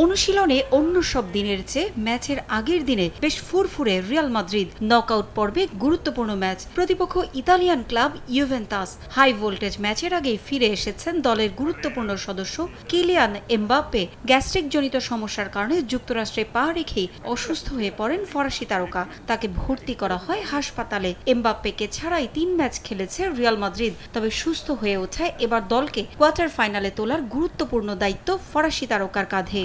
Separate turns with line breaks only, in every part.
অনুশীলনে অন্য সব দিনের চেয়ে ম্যাচের আগের দিনে বেশ ফুরফুরে রিয়াল মাদ্রিদ। নকআউট পর্বে গুরুত্বপূর্ণ ম্যাচ, প্রতিপক্ষ Italian club Juventus. High voltage ম্যাচের আগেই ফিরে এসেছেন দলের গুরুত্বপূর্ণ সদস্য কিলিয়ান এমবাপ্পে। গ্যাস্ট্রিক জনিত সমস্যার কারণে যুক্তরাষ্ট্রে পা রেখেই অসুস্থ হয়ে পড়েন ফরাসি তারকা। তাকে ভর্তি করা হয় হাসপাতালে। এমবাপ্পেকে ছাড়াই 3 ম্যাচ খেলেছে রিয়াল মাদ্রিদ। তবে সুস্থ হয়ে ওঠায় এবার দলকে কোয়ার্টার ফাইনালে তোলার গুরুত্বপূর্ণ দায়িত্ব ফরাসি তারকার কাঁধে।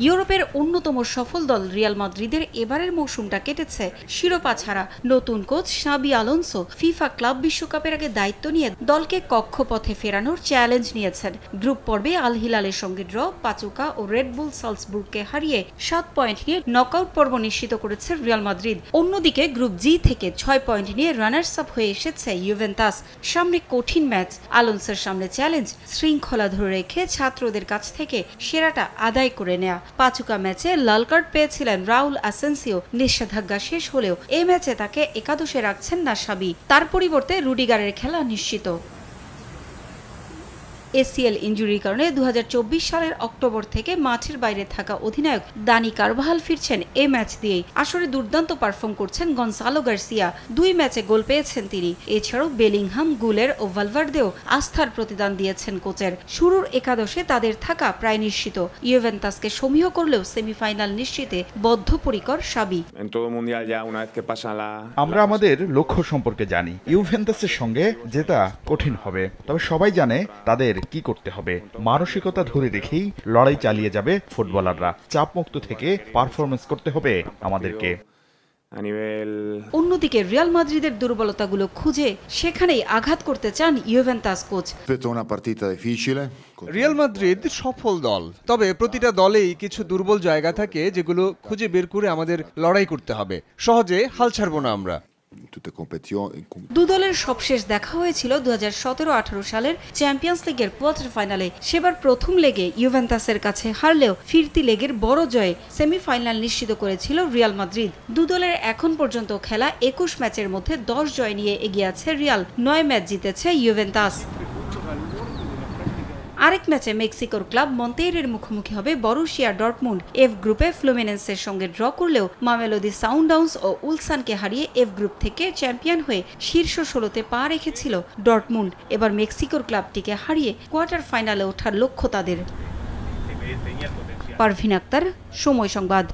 ইউরোপের অন্যতম সফল দল রিয়াল মাদ্রিদের এবারের মৌসুমটা কেটেছে শিরোপা ছাড়া। নতুন কোচ শাবি আলোনসো ফিফা ক্লাব বিশ্বকাপের আগে দায়িত্ব নিয়ে দলকে কক্ষপথে ফেরানোর চ্যালেঞ্জ নিয়েছেন। গ্রুপ পর্বে আল হিলালের সঙ্গে ড্র, পাচুকা ও রেড বুল সালজবুর্গকে হারিয়ে 7 পয়েন্ট নিয়ে নকআউট পর্ব নিশ্চিত করেছে রিয়াল মাদ্রিদ। অন্যদিকে গ্রুপ জি থেকে 6 পয়েন্ট নিয়ে রানার্স আপ হয়ে এসেছে ইউভেন্টাস। সামনে কঠিন ম্যাচ, আলোনসোর সামনে চ্যালেঞ্জ শৃঙ্খলা ধরে রেখে ছাত্রদের কাছ থেকে সেরাটা আদায় করে নেয়া। পাচুকা ম্যাচে লাল কার্ড পেয়েছিলেন রাউল আসেন্সিও। নিষেধাজ্ঞা শেষ হলেও এই ম্যাচে তাকে একাদশে রাখছেন না শাবি। তার পরিবর্তে রুডিগারের খেলা নিশ্চিত। এসিএল ইনজুরির কারণে 2024 সালের অক্টোবর থেকে মাঠের বাইরে থাকা অধিনায়ক দানি কারভাহাল ফিরছেন এই ম্যাচ দিয়েই। আসরে দুর্দান্ত পারফর্ম করছেন গনসালো গার্সিয়া। 2 ম্যাচে গোল পেয়েছেন তিনি। এছাড়াও বেলিংহাম, গুলের ও ভালভার্দেও আস্থার প্রতিদান দিয়েছেন কোচের। শুরুর একাদশে তাদের থাকা প্রায় নিশ্চিত। ইউভেন্টাসকে সমীহ করলেও সেমিফাইনাল নিশ্চিতে বদ্ধপরিকর শাবি।
আমরা আমাদের লক্ষ্য সম্পর্কে জানি। ইউভেন্টাসের সঙ্গে জেতা কঠিন হবে, তবে সবাই জানে তাদের কি করতে হবে। মানসিকতা ধরে রেখেই লড়াই চালিয়ে যাবে ফুটবলাররা। চাপমুক্ত থেকে পারফরমেন্স করতে হবে আমাদেরকে।
অন্যদিকে রিয়াল মাদ্রিদের দুর্বলতাগুলো খুঁজে সেখানেই আঘাত করতে চান ইউভেন্টাস কোচ।
রিয়াল মাদ্রিদ সফল দল, তবে প্রতিটা দলেই কিছু দুর্বল জায়গা থাকে যেগুলো খুঁজে বের করে আমাদের লড়াই করতে হবে। সহজে হাল ছাড়বো না আমরা।
দু দলের সবশেষ দেখা হয়েছিল 2017-18 সালের চ্যাম্পিয়ন্স লিগের কোয়ার্টার ফাইনালে। সেবার প্রথম লেগে ইউভেন্টাসের কাছে হারলেও ফিরতি লেগের বড় জয়ে সেমিফাইনাল নিশ্চিত করেছিল রিয়াল মাদ্রিদ। দু দলের এখন পর্যন্ত খেলা 21 ম্যাচের মধ্যে 10 জয় নিয়ে এগিয়ে আছে রিয়াল। 9 ম্যাচ জিতেছে ইউভেন্টাস। আরেক ম্যাচে মেক্সিকোর ক্লাব মন্তেইরের মুখোমুখি হবে বরুশিয়া ডর্টমুন্ড। এফ গ্রুপে ফ্লুমিনেন্সের সঙ্গে ড্র করলেও মামেলোদি সাউন্ডাউন্স ও উলসানকে হারিয়ে এফ গ্রুপ থেকে চ্যাম্পিয়ন হয়ে শীর্ষ 16তে পা রেখেছিল ডর্টমুন্ড। এবার মেক্সিকোর ক্লাবটিকে হারিয়ে কোয়ার্টার ফাইনালে ওঠার লক্ষ্য তাদের। পারভিন আক্তার, সময় সংবাদ।